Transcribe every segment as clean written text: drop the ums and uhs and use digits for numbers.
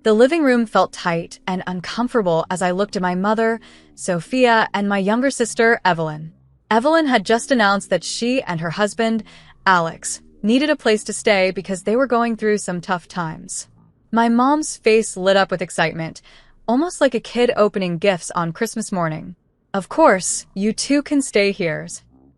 The living room felt tight and uncomfortable as I looked at my mother, Sophia, and my younger sister, Evelyn. Evelyn had just announced that she and her husband, Alex, needed a place to stay because they were going through some tough times. My mom's face lit up with excitement, almost like a kid opening gifts on Christmas morning. "Of course, you two can stay here,"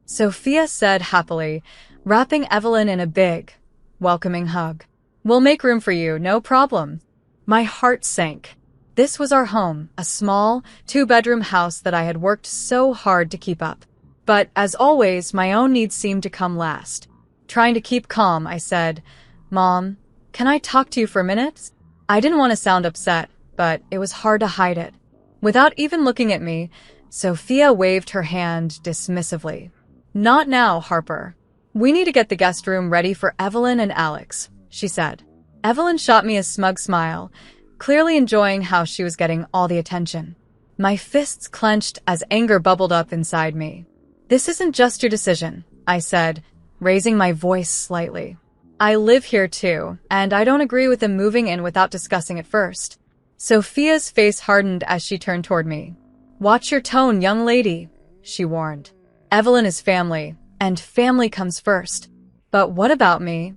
Sophia said happily, wrapping Evelyn in a big, welcoming hug. "We'll make room for you, no problem." My heart sank. This was our home, a small, two-bedroom house that I had worked so hard to keep up. But, as always, my own needs seemed to come last. Trying to keep calm, I said, "Mom, can I talk to you for a minute?" I didn't want to sound upset, but it was hard to hide it. Without even looking at me, Sophia waved her hand dismissively. "Not now, Harper. We need to get the guest room ready for Evelyn and Alex," she said. Evelyn shot me a smug smile, clearly enjoying how she was getting all the attention. My fists clenched as anger bubbled up inside me. "This isn't just your decision," I said, raising my voice slightly. "I live here too, and I don't agree with them moving in without discussing it first." Sophia's face hardened as she turned toward me. "Watch your tone, young lady," she warned. "Evelyn is family, and family comes first." "But what about me?"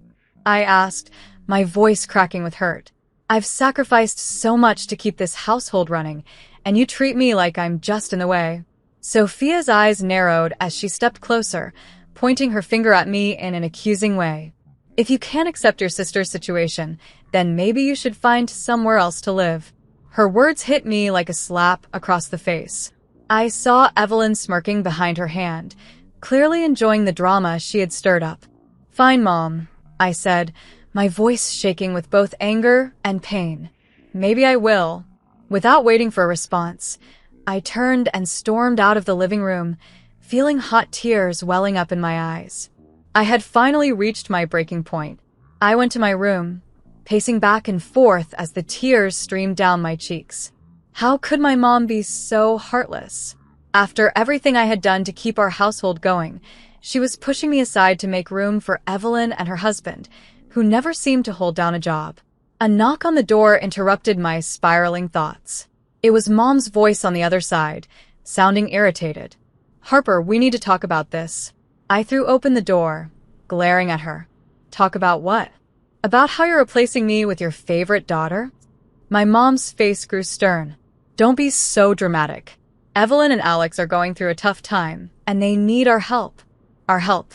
I asked, my voice cracking with hurt. "I've sacrificed so much to keep this household running, and you treat me like I'm just in the way." Sophia's eyes narrowed as she stepped closer, pointing her finger at me in an accusing way. "If you can't accept your sister's situation, then maybe you should find somewhere else to live." Her words hit me like a slap across the face. I saw Evelyn smirking behind her hand, clearly enjoying the drama she had stirred up. "Fine, Mom," I said, my voice shaking with both anger and pain. "Maybe I will." Without waiting for a response, I turned and stormed out of the living room, feeling hot tears welling up in my eyes. I had finally reached my breaking point. I went to my room, pacing back and forth as the tears streamed down my cheeks. How could my mom be so heartless? After everything I had done to keep our household going, she was pushing me aside to make room for Evelyn and her husband, who never seemed to hold down a job. A knock on the door interrupted my spiraling thoughts. It was Mom's voice on the other side, sounding irritated. "Harper, we need to talk about this." I threw open the door, glaring at her. "Talk about what?" "About how you're replacing me with your favorite daughter?" My mom's face grew stern. "Don't be so dramatic. Evelyn and Alex are going through a tough time, and they need our help." "Our help?"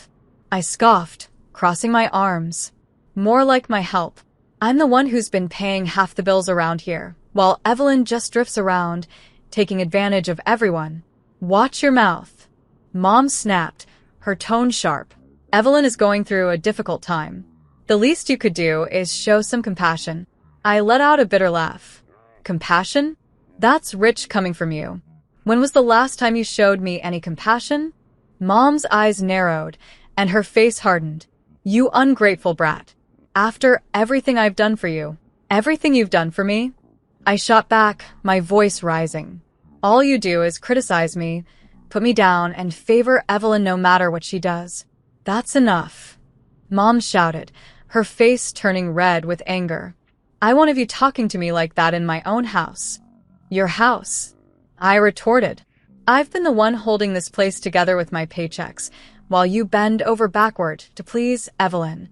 I scoffed, crossing my arms. "More like my help. I'm the one who's been paying half the bills around here, while Evelyn just drifts around, taking advantage of everyone." "Watch your mouth." Mom snapped, her tone sharp. "Evelyn is going through a difficult time. The least you could do is show some compassion." I let out a bitter laugh. "Compassion? That's rich coming from you. When was the last time you showed me any compassion?" Mom's eyes narrowed, and her face hardened. "You ungrateful brat. After everything I've done for you, everything you've done for me?" I shot back, my voice rising. "All you do is criticize me, put me down, and favor Evelyn no matter what she does. That's enough." Mom shouted, her face turning red with anger. "I won't have you talking to me like that in my own house." "Your house?" I retorted. "I've been the one holding this place together with my paychecks, while you bend over backward to please Evelyn."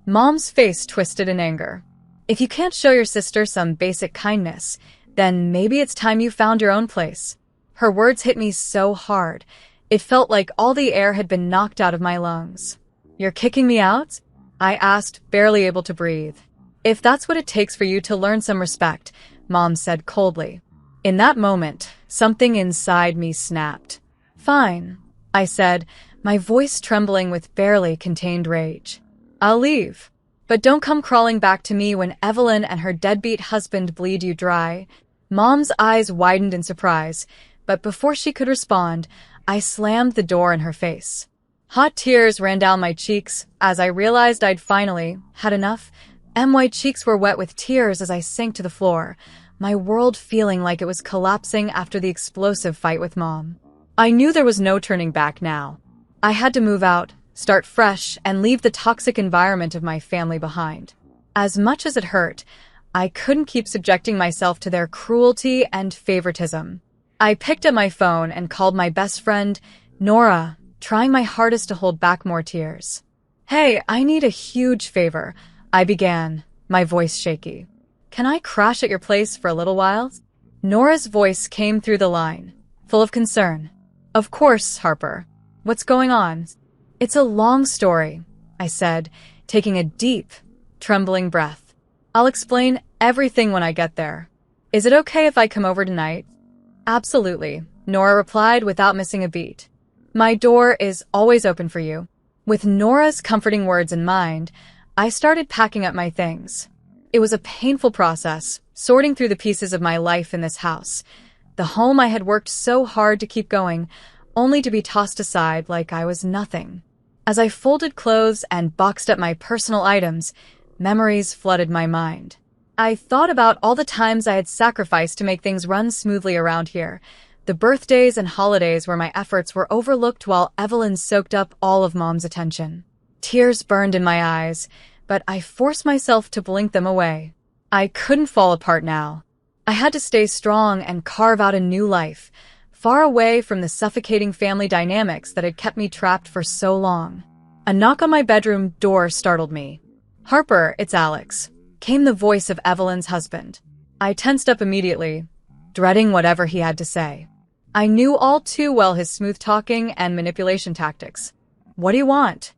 Mom's face twisted in anger. "If you can't show your sister some basic kindness, then maybe it's time you found your own place." Her words hit me so hard, it felt like all the air had been knocked out of my lungs. "You're kicking me out?" I asked, barely able to breathe. "If that's what it takes for you to learn some respect," Mom said coldly. In that moment, something inside me snapped. "Fine," I said, my voice trembling with barely contained rage. "I'll leave. But don't come crawling back to me when Evelyn and her deadbeat husband bleed you dry." Mom's eyes widened in surprise, but before she could respond, I slammed the door in her face. Hot tears ran down my cheeks as I realized I'd finally had enough. My cheeks were wet with tears as I sank to the floor, my world feeling like it was collapsing after the explosive fight with Mom. I knew there was no turning back now. I had to move out, start fresh, and leave the toxic environment of my family behind. As much as it hurt, I couldn't keep subjecting myself to their cruelty and favoritism. I picked up my phone and called my best friend, Nora, trying my hardest to hold back more tears. "Hey, I need a huge favor," I began, my voice shaky. "Can I crash at your place for a little while?" Nora's voice came through the line, full of concern. "Of course, Harper. What's going on?" "It's a long story," I said, taking a deep, trembling breath. "I'll explain everything when I get there. Is it okay if I come over tonight?" "Absolutely," Nora replied without missing a beat. "My door is always open for you." With Nora's comforting words in mind, I started packing up my things. It was a painful process, sorting through the pieces of my life in this house. The home I had worked so hard to keep going, only to be tossed aside like I was nothing. As I folded clothes and boxed up my personal items, memories flooded my mind. I thought about all the times I had sacrificed to make things run smoothly around here, the birthdays and holidays where my efforts were overlooked while Evelyn soaked up all of Mom's attention. Tears burned in my eyes, but I forced myself to blink them away. I couldn't fall apart now. I had to stay strong and carve out a new life, far away from the suffocating family dynamics that had kept me trapped for so long. A knock on my bedroom door startled me. "Harper, it's Alex," came the voice of Evelyn's husband. I tensed up immediately, dreading whatever he had to say. I knew all too well his smooth-talking and manipulation tactics. "What do you want?"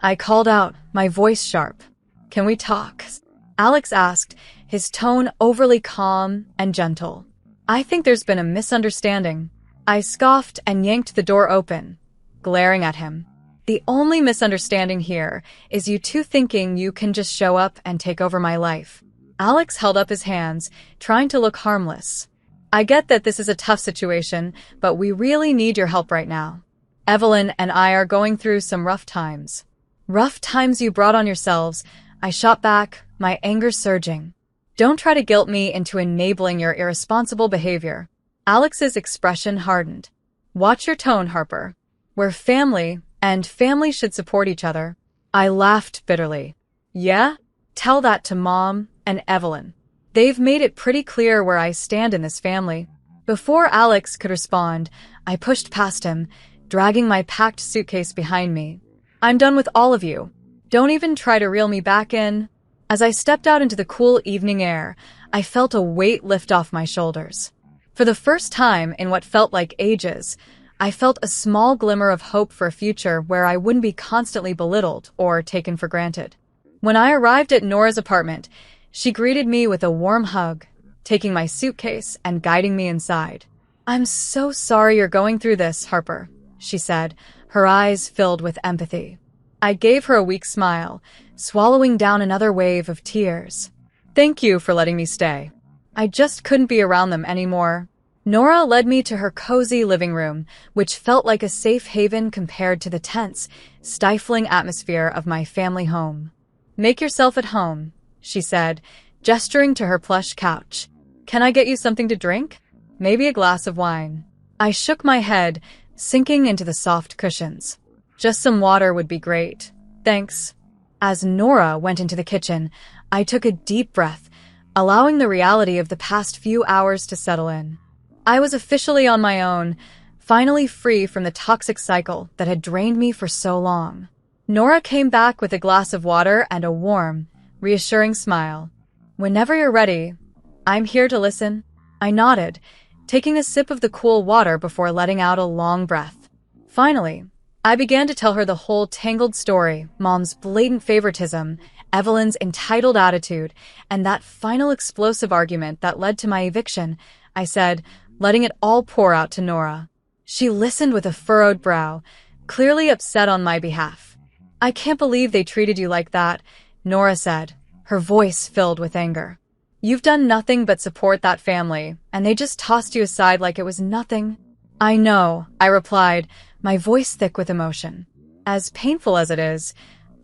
I called out, my voice sharp. "Can we talk?" Alex asked, his tone overly calm and gentle. "I think there's been a misunderstanding." I scoffed and yanked the door open, glaring at him. "The only misunderstanding here is you two thinking you can just show up and take over my life." Alex held up his hands, trying to look harmless. "I get that this is a tough situation, but we really need your help right now. Evelyn and I are going through some rough times." "Rough times you brought on yourselves," I shot back, my anger surging. "Don't try to guilt me into enabling your irresponsible behavior." Alex's expression hardened. "Watch your tone, Harper. We're family, and family should support each other." I laughed bitterly. "Yeah? Tell that to Mom and Evelyn. They've made it pretty clear where I stand in this family." Before Alex could respond, I pushed past him, dragging my packed suitcase behind me. "I'm done with all of you. Don't even try to reel me back in." As I stepped out into the cool evening air, I felt a weight lift off my shoulders. For the first time in what felt like ages, I felt a small glimmer of hope for a future where I wouldn't be constantly belittled or taken for granted. When I arrived at Nora's apartment, she greeted me with a warm hug, taking my suitcase and guiding me inside. "I'm so sorry you're going through this, Harper," she said, her eyes filled with empathy. I gave her a weak smile, swallowing down another wave of tears. "Thank you for letting me stay. I just couldn't be around them anymore." Nora led me to her cozy living room, which felt like a safe haven compared to the tense, stifling atmosphere of my family home. "Make yourself at home," she said, gesturing to her plush couch. "Can I get you something to drink? Maybe a glass of wine." I shook my head, sinking into the soft cushions. "Just some water would be great. Thanks." As Nora went into the kitchen, I took a deep breath, allowing the reality of the past few hours to settle in. I was officially on my own, finally free from the toxic cycle that had drained me for so long. Nora came back with a glass of water and a warm, reassuring smile. "Whenever you're ready, I'm here to listen." I nodded, taking a sip of the cool water before letting out a long breath. Finally, I began to tell her the whole tangled story, Mom's blatant favoritism, Evelyn's entitled attitude, and that final explosive argument that led to my eviction, I said, letting it all pour out to Nora. She listened with a furrowed brow, clearly upset on my behalf. "I can't believe they treated you like that," Nora said, her voice filled with anger. "You've done nothing but support that family, and they just tossed you aside like it was nothing." "I know," I replied, my voice thick with emotion. "As painful as it is,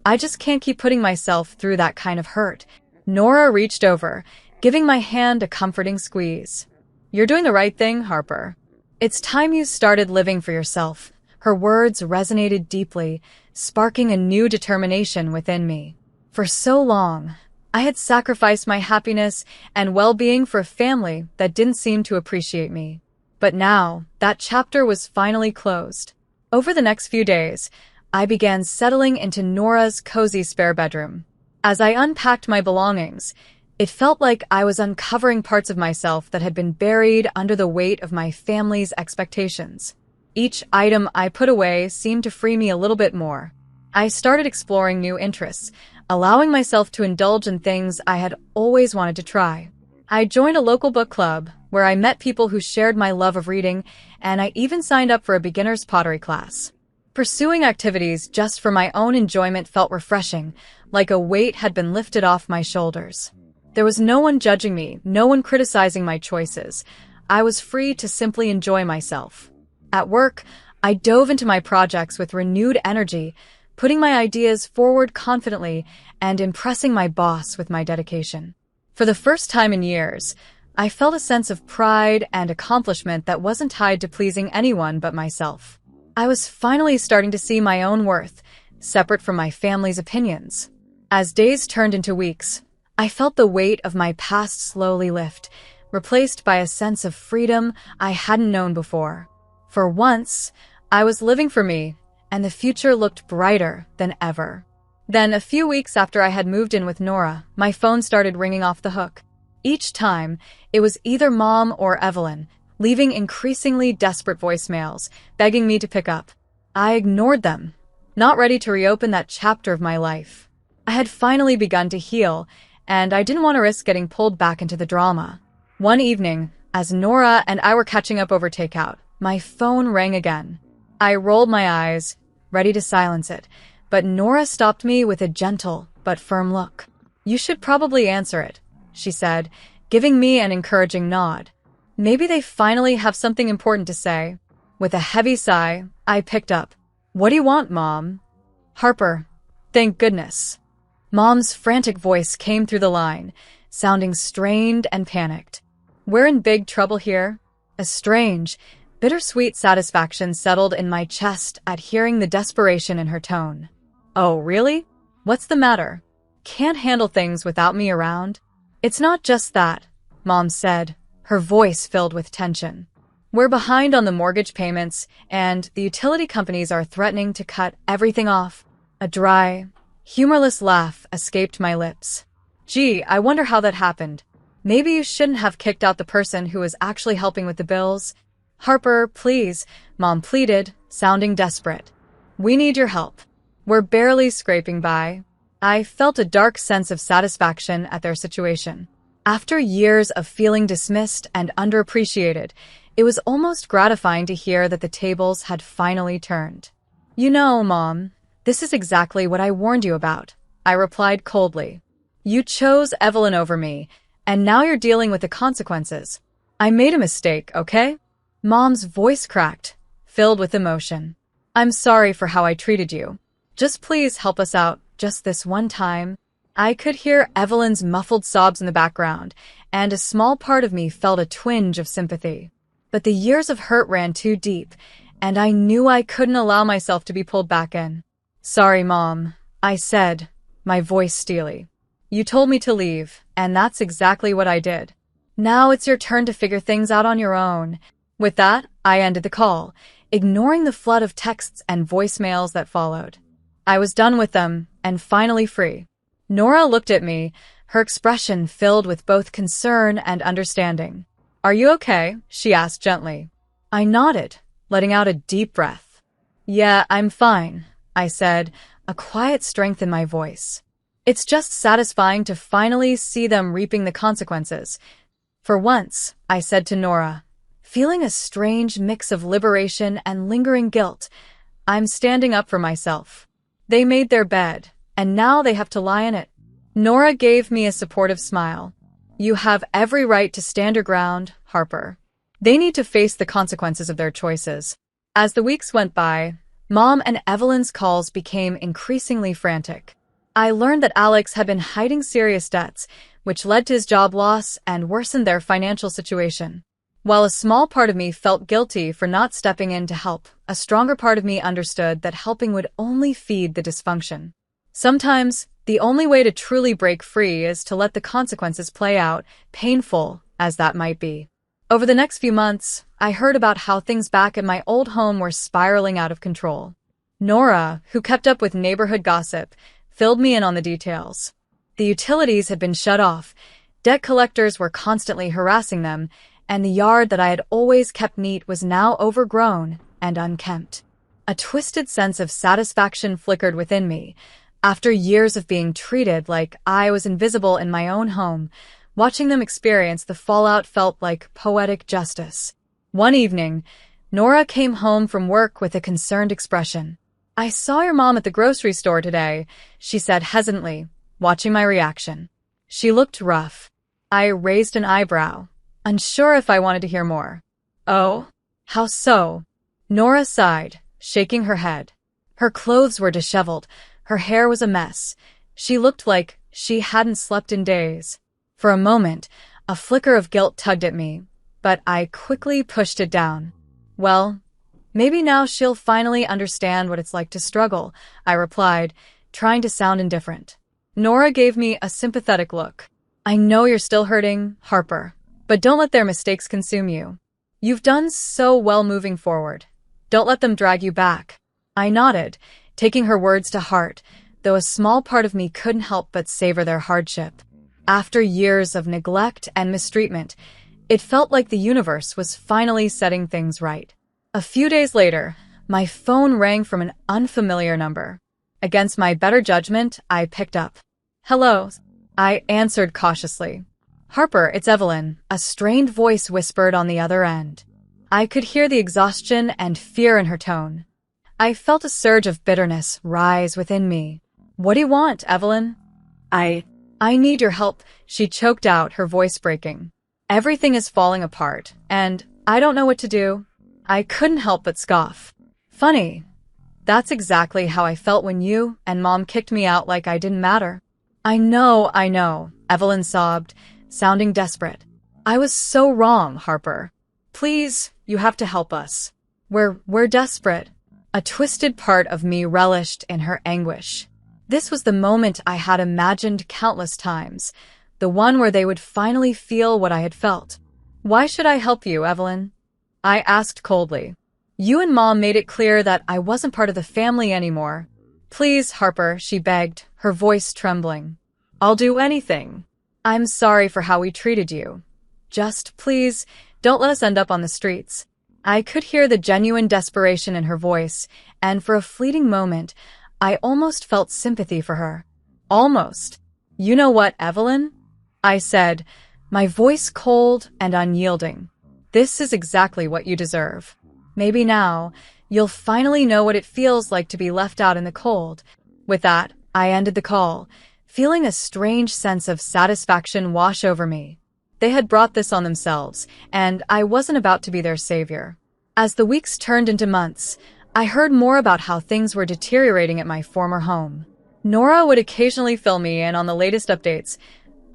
I just can't keep putting myself through that kind of hurt." Nora reached over, giving my hand a comforting squeeze. "You're doing the right thing, Harper. It's time you started living for yourself." Her words resonated deeply, sparking a new determination within me. For so long, I had sacrificed my happiness and well-being for a family that didn't seem to appreciate me. But now, that chapter was finally closed. Over the next few days, I began settling into Nora's cozy spare bedroom. As I unpacked my belongings, it felt like I was uncovering parts of myself that had been buried under the weight of my family's expectations. Each item I put away seemed to free me a little bit more. I started exploring new interests, allowing myself to indulge in things I had always wanted to try. I joined a local book club, where I met people who shared my love of reading, and I even signed up for a beginner's pottery class. Pursuing activities just for my own enjoyment felt refreshing, like a weight had been lifted off my shoulders. There was no one judging me, no one criticizing my choices. I was free to simply enjoy myself. At work, I dove into my projects with renewed energy, putting my ideas forward confidently and impressing my boss with my dedication. For the first time in years, I felt a sense of pride and accomplishment that wasn't tied to pleasing anyone but myself. I was finally starting to see my own worth, separate from my family's opinions. As days turned into weeks, I felt the weight of my past slowly lift, replaced by a sense of freedom I hadn't known before. For once, I was living for me, and the future looked brighter than ever. Then, a few weeks after I had moved in with Nora, my phone started ringing off the hook. Each time, it was either Mom or Evelyn, leaving increasingly desperate voicemails, begging me to pick up. I ignored them, not ready to reopen that chapter of my life. I had finally begun to heal, and I didn't want to risk getting pulled back into the drama. One evening, as Nora and I were catching up over takeout, my phone rang again. I rolled my eyes, ready to silence it, but Nora stopped me with a gentle but firm look. "You should probably answer it," she said, giving me an encouraging nod. Maybe they finally have something important to say. With a heavy sigh, I picked up. "What do you want, Mom?" "Harper, thank goodness." Mom's frantic voice came through the line, sounding strained and panicked. "We're in big trouble here." A strange, bittersweet satisfaction settled in my chest at hearing the desperation in her tone. "Oh, really? What's the matter? Can't handle things without me around?" "It's not just that," Mom said, her voice filled with tension. "We're behind on the mortgage payments, and the utility companies are threatening to cut everything off." A dry, humorless laugh escaped my lips. "Gee, I wonder how that happened. Maybe you shouldn't have kicked out the person who was actually helping with the bills." "Harper, please," Mom pleaded, sounding desperate. "We need your help. We're barely scraping by." I felt a dark sense of satisfaction at their situation. After years of feeling dismissed and underappreciated, it was almost gratifying to hear that the tables had finally turned. "You know, Mom, this is exactly what I warned you about," I replied coldly. "You chose Evelyn over me, and now you're dealing with the consequences. I made a mistake, okay?" Mom's voice cracked, filled with emotion. "I'm sorry for how I treated you. Just please help us out, just this one time." I could hear Evelyn's muffled sobs in the background, and a small part of me felt a twinge of sympathy. But the years of hurt ran too deep, and I knew I couldn't allow myself to be pulled back in. "Sorry, Mom," I said, my voice steely. "You told me to leave, and that's exactly what I did. Now it's your turn to figure things out on your own." With that, I ended the call, ignoring the flood of texts and voicemails that followed. I was done with them, and finally free. Nora looked at me, her expression filled with both concern and understanding. "Are you okay?" she asked gently. I nodded, letting out a deep breath. "Yeah, I'm fine," I said, a quiet strength in my voice. "It's just satisfying to finally see them reaping the consequences." "For once," I said to Nora, feeling a strange mix of liberation and lingering guilt, "I'm standing up for myself. They made their bed, and now they have to lie in it." Nora gave me a supportive smile. "You have every right to stand your ground, Harper. They need to face the consequences of their choices." As the weeks went by, Mom and Evelyn's calls became increasingly frantic. I learned that Alex had been hiding serious debts, which led to his job loss and worsened their financial situation. While a small part of me felt guilty for not stepping in to help, a stronger part of me understood that helping would only feed the dysfunction. Sometimes, The only way to truly break free is to let the consequences play out, painful as that might be. Over the next few months, I heard about how things back at my old home were spiraling out of control. Nora, who kept up with neighborhood gossip, filled me in on the details. The utilities had been shut off, debt collectors were constantly harassing them, and the yard that I had always kept neat was now overgrown and unkempt. A twisted sense of satisfaction flickered within me. After years of being treated like I was invisible in my own home, watching them experience the fallout felt like poetic justice. One evening, Nora came home from work with a concerned expression. "I saw your mom at the grocery store today," she said hesitantly, watching my reaction. She looked rough. I raised an eyebrow, unsure if I wanted to hear more. "Oh? How so?" Nora sighed, shaking her head. Her clothes were disheveled. Her hair was a mess. She looked like she hadn't slept in days. For a moment, a flicker of guilt tugged at me, but I quickly pushed it down. "Well, maybe now she'll finally understand what it's like to struggle," I replied, trying to sound indifferent. Nora gave me a sympathetic look. "I know you're still hurting, Harper, but don't let their mistakes consume you. You've done so well moving forward. Don't let them drag you back." I nodded, taking her words to heart, though a small part of me couldn't help but savor their hardship. After years of neglect and mistreatment, it felt like the universe was finally setting things right. A few days later, my phone rang from an unfamiliar number. Against my better judgment, I picked up. "Hello," I answered cautiously. "Harper, it's Evelyn," a strained voice whispered on the other end. I could hear the exhaustion and fear in her tone. I felt a surge of bitterness rise within me. "What do you want, Evelyn?" I need your help," she choked out, her voice breaking. "Everything is falling apart, and I don't know what to do." I couldn't help but scoff. "Funny. That's exactly how I felt when you and Mom kicked me out like I didn't matter." I know, Evelyn sobbed, sounding desperate. "I was so wrong, Harper. Please, you have to help us. We're desperate." A twisted part of me relished in her anguish. This was the moment I had imagined countless times, the one where they would finally feel what I had felt. "Why should I help you, Evelyn?" I asked coldly. "You and Mom made it clear that I wasn't part of the family anymore." "Please, Harper," she begged, her voice trembling. "I'll do anything. I'm sorry for how we treated you. Just please, don't let us end up on the streets." I could hear the genuine desperation in her voice, and for a fleeting moment, I almost felt sympathy for her. Almost. "You know what, Evelyn?" I said, my voice cold and unyielding. "This is exactly what you deserve. Maybe now, you'll finally know what it feels like to be left out in the cold." With that, I ended the call, feeling a strange sense of satisfaction wash over me. They had brought this on themselves, and I wasn't about to be their savior. As the weeks turned into months, I heard more about how things were deteriorating at my former home. Nora would occasionally fill me in on the latest updates,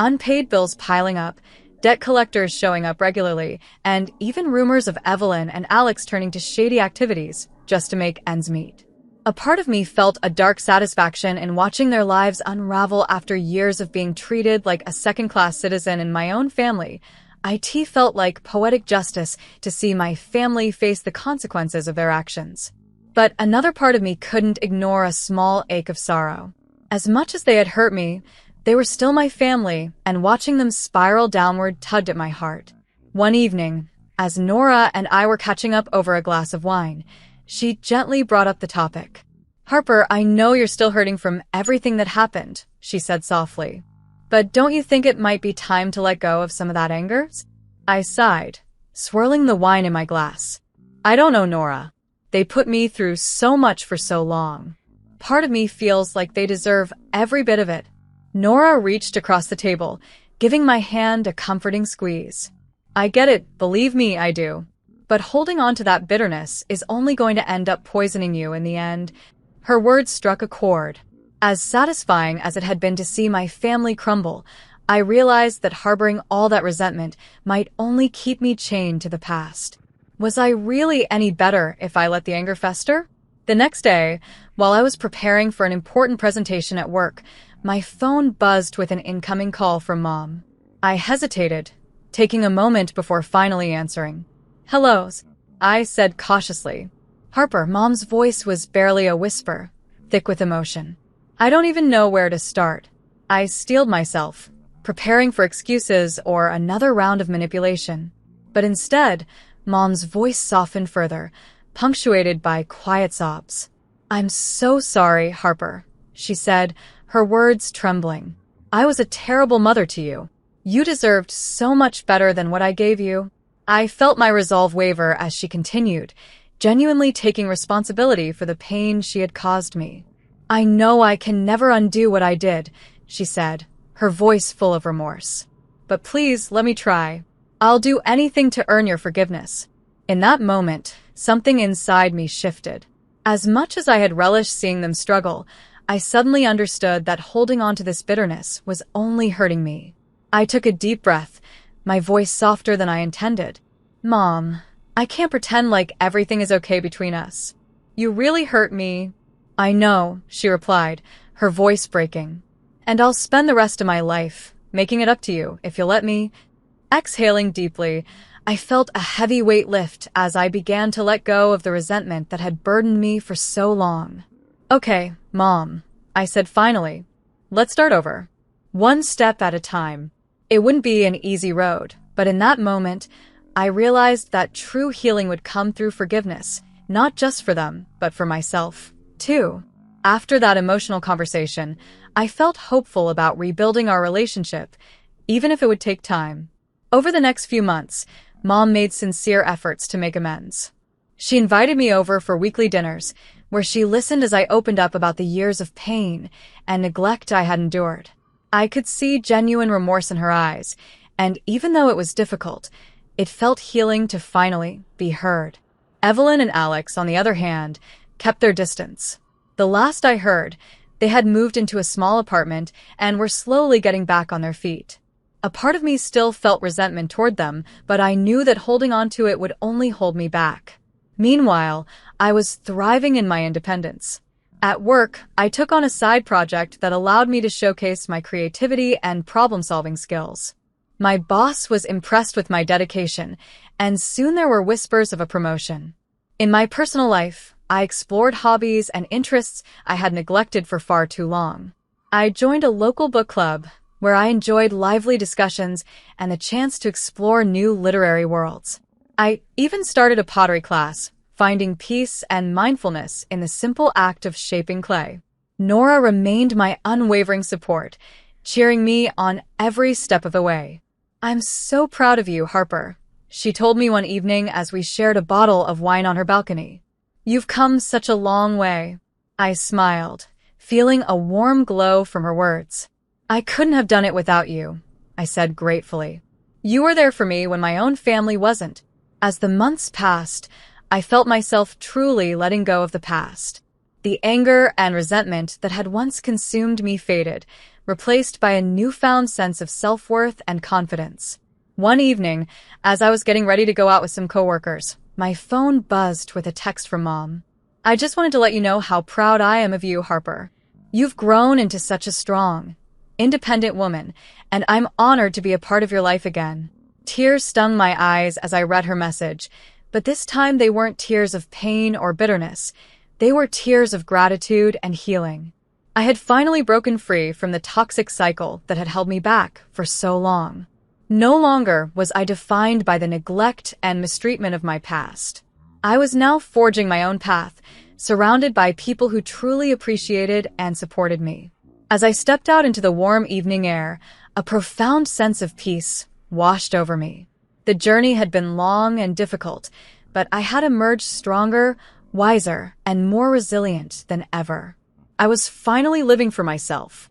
unpaid bills piling up, debt collectors showing up regularly, and even rumors of Evelyn and Alex turning to shady activities just to make ends meet. A part of me felt a dark satisfaction in watching their lives unravel after years of being treated like a second-class citizen in my own family. It felt like poetic justice to see my family face the consequences of their actions. But another part of me couldn't ignore a small ache of sorrow. As much as they had hurt me, they were still my family, and watching them spiral downward tugged at my heart. One evening, as Nora and I were catching up over a glass of wine, she gently brought up the topic. "Harper, I know you're still hurting from everything that happened," she said softly. "But don't you think it might be time to let go of some of that anger?" I sighed, swirling the wine in my glass. "I don't know, Nora. They put me through so much for so long. Part of me feels like they deserve every bit of it." Nora reached across the table, giving my hand a comforting squeeze. "I get it, believe me, I do. But holding on to that bitterness is only going to end up poisoning you in the end." Her words struck a chord. As satisfying as it had been to see my family crumble, I realized that harboring all that resentment might only keep me chained to the past. Was I really any better if I let the anger fester? The next day, while I was preparing for an important presentation at work, My phone buzzed with an incoming call from Mom. I hesitated, taking a moment before finally answering. "Hellos," I said cautiously. "Harper," Mom's voice was barely a whisper, thick with emotion. I don't even know where to start. I steeled myself, preparing for excuses or another round of manipulation. But instead, Mom's voice softened further, punctuated by quiet sobs. "I'm so sorry, Harper," she said, her words trembling. "I was a terrible mother to you. You deserved so much better than what I gave you." I felt my resolve waver as she continued, genuinely taking responsibility for the pain she had caused me. "I know I can never undo what I did," she said, her voice full of remorse. "But please, let me try. I'll do anything to earn your forgiveness." In that moment, something inside me shifted. As much as I had relished seeing them struggle, I suddenly understood that holding on to this bitterness was only hurting me. I took a deep breath, my voice softer than I intended. "Mom, I can't pretend like everything is okay between us. You really hurt me." "I know," she replied, her voice breaking. "And I'll spend the rest of my life making it up to you if you'll let me." Exhaling deeply, I felt a heavy weight lift as I began to let go of the resentment that had burdened me for so long. "Okay, Mom," I said finally. "Let's start over. One step at a time." It wouldn't be an easy road, but in that moment, I realized that true healing would come through forgiveness, not just for them, but for myself, too. After that emotional conversation, I felt hopeful about rebuilding our relationship, even if it would take time. Over the next few months, Mom made sincere efforts to make amends. She invited me over for weekly dinners, where she listened as I opened up about the years of pain and neglect I had endured. I could see genuine remorse in her eyes, and even though it was difficult, it felt healing to finally be heard. Evelyn and Alex, on the other hand, kept their distance. The last I heard, they had moved into a small apartment and were slowly getting back on their feet. A part of me still felt resentment toward them, but I knew that holding on to it would only hold me back. Meanwhile, I was thriving in my independence. At work, I took on a side project that allowed me to showcase my creativity and problem-solving skills. My boss was impressed with my dedication, and soon there were whispers of a promotion. In my personal life, I explored hobbies and interests I had neglected for far too long. I joined a local book club, where I enjoyed lively discussions and the chance to explore new literary worlds. I even started a pottery class, finding peace and mindfulness in the simple act of shaping clay. Nora remained my unwavering support, cheering me on every step of the way. "I'm so proud of you, Harper," she told me one evening as we shared a bottle of wine on her balcony. "You've come such a long way." I smiled, feeling a warm glow from her words. "I couldn't have done it without you," I said gratefully. "You were there for me when my own family wasn't." As the months passed, I felt myself truly letting go of the past. The anger and resentment that had once consumed me faded, replaced by a newfound sense of self-worth and confidence. One evening, as I was getting ready to go out with some coworkers, my phone buzzed with a text from Mom. "I just wanted to let you know how proud I am of you, Harper. You've grown into such a strong, independent woman, and I'm honored to be a part of your life again." Tears stung my eyes as I read her message, but this time they weren't tears of pain or bitterness. They were tears of gratitude and healing. I had finally broken free from the toxic cycle that had held me back for so long. No longer was I defined by the neglect and mistreatment of my past. I was now forging my own path, surrounded by people who truly appreciated and supported me. As I stepped out into the warm evening air, a profound sense of peace washed over me. The journey had been long and difficult, but I had emerged stronger, wiser, and more resilient than ever. I was finally living for myself,